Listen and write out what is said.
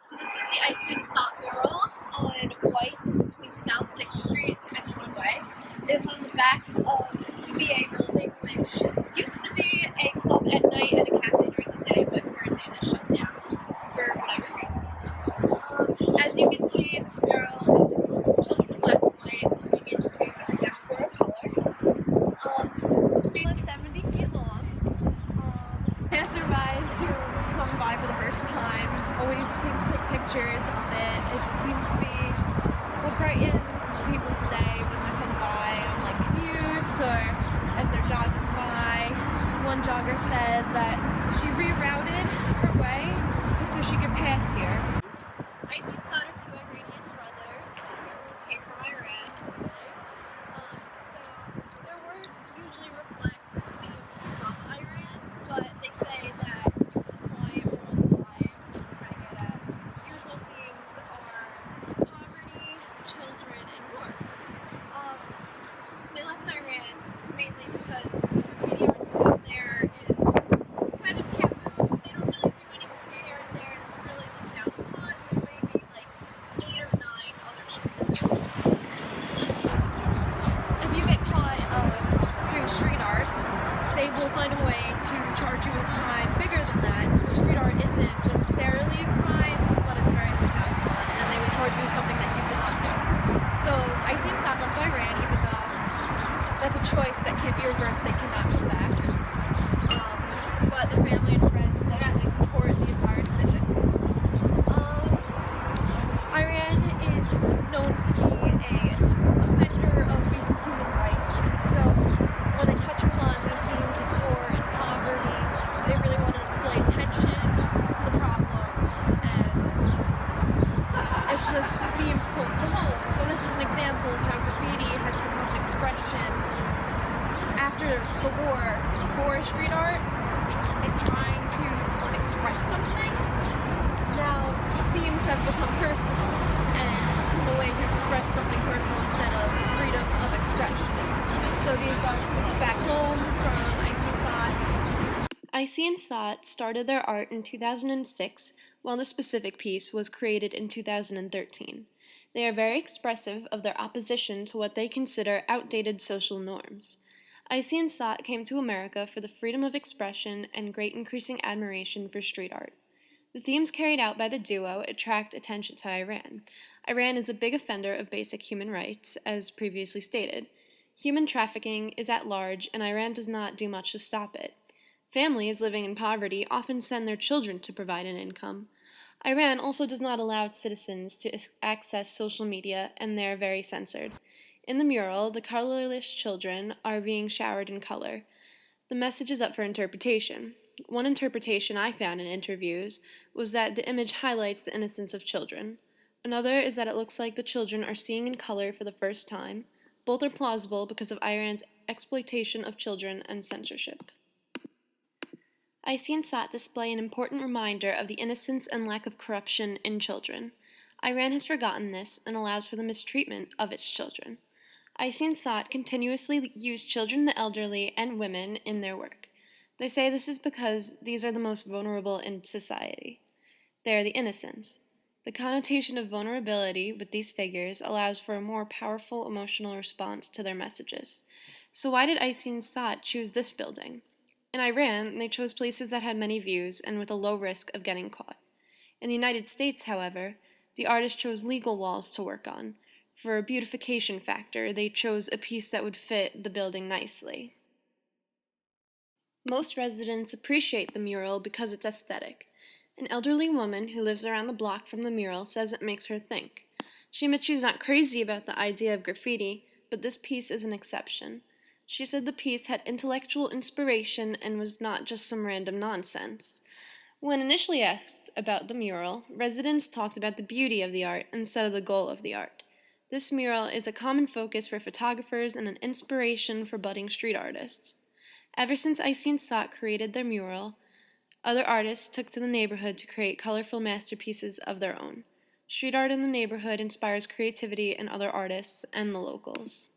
So this is the icy&sot mural on White between South 6th Street and Broadway. It is on the back of the TBA building, which used to be a club at night and a cafe during the day, but currently it is shut down for whatever reason. As you can see, this mural is children in black and white looking into a downward color. It's being 70 feet long. Passerbys who come by for the first time always seem to take pictures of it. It seems to be what brightens people's day when they come by on like commutes or as they're jogging by. One jogger said that she rerouted her way just so she could pass here. Icy&sot are two Iranian brothers who came from Iran. So their work usually reflects themes from Iran, but they say that you can apply it worldwide. What I'm trying to get at. Usual themes are poverty, children, and war. They left Iran mainly because the graffiti art scene there is kind of taboo. They don't really do any graffiti art there, and it's really looked down upon. There may be like 8 or 9 other street artists. If you get caught doing street art, they will find a way to charge you with a crime bigger than that, because street art isn't necessarily a crime, but it's very looked down upon, and they would charge you with something that you did not do. So icy&sot left Iran, even though that's a choice that can't be reversed, they cannot come back. But their family and friends definitely support the entire decision. Iran is known to be an offender of basic human rights, so when they touch upon these themes of war and poverty, they really want to display attention to the problem, and it's just themes close to home. So this is an example of how graffiti has become an expression after the war for street art and trying to express something. Now themes have become personal and a way to express something personal instead of freedom of expression. So these are clips back home from icy&sot. icy&sot started their art in 2006, while the specific piece was created in 2013. They are very expressive of their opposition to what they consider outdated social norms. icy&sot came to America for the freedom of expression and great increasing admiration for street art. The themes carried out by the duo attract attention to Iran. Iran is a big offender of basic human rights, as previously stated. Human trafficking is at large, and Iran does not do much to stop it. Families living in poverty often send their children to provide an income. Iran also does not allow its citizens to access social media, and they are very censored. In the mural, the colorless children are being showered in color. The message is up for interpretation. One interpretation I found in interviews was that the image highlights the innocence of children. Another is that it looks like the children are seeing in color for the first time. Both are plausible because of Iran's exploitation of children and censorship. icy&sot display an important reminder of the innocence and lack of corruption in children. Iran has forgotten this and allows for the mistreatment of its children. icy&sot continuously use children, the elderly, and women in their work. They say this is because these are the most vulnerable in society. They are the innocents. The connotation of vulnerability with these figures allows for a more powerful emotional response to their messages. So why did icy&sot choose this building? In Iran, they chose places that had many views and with a low risk of getting caught. In the United States, however, the artist chose legal walls to work on. For a beautification factor, they chose a piece that would fit the building nicely. Most residents appreciate the mural because it's aesthetic. An elderly woman who lives around the block from the mural says it makes her think. She admits she's not crazy about the idea of graffiti, but this piece is an exception. She said the piece had intellectual inspiration and was not just some random nonsense. When initially asked about the mural, residents talked about the beauty of the art instead of the goal of the art. This mural is a common focus for photographers and an inspiration for budding street artists. Ever since icy&sot created their mural, other artists took to the neighborhood to create colorful masterpieces of their own. Street art in the neighborhood inspires creativity in other artists and the locals.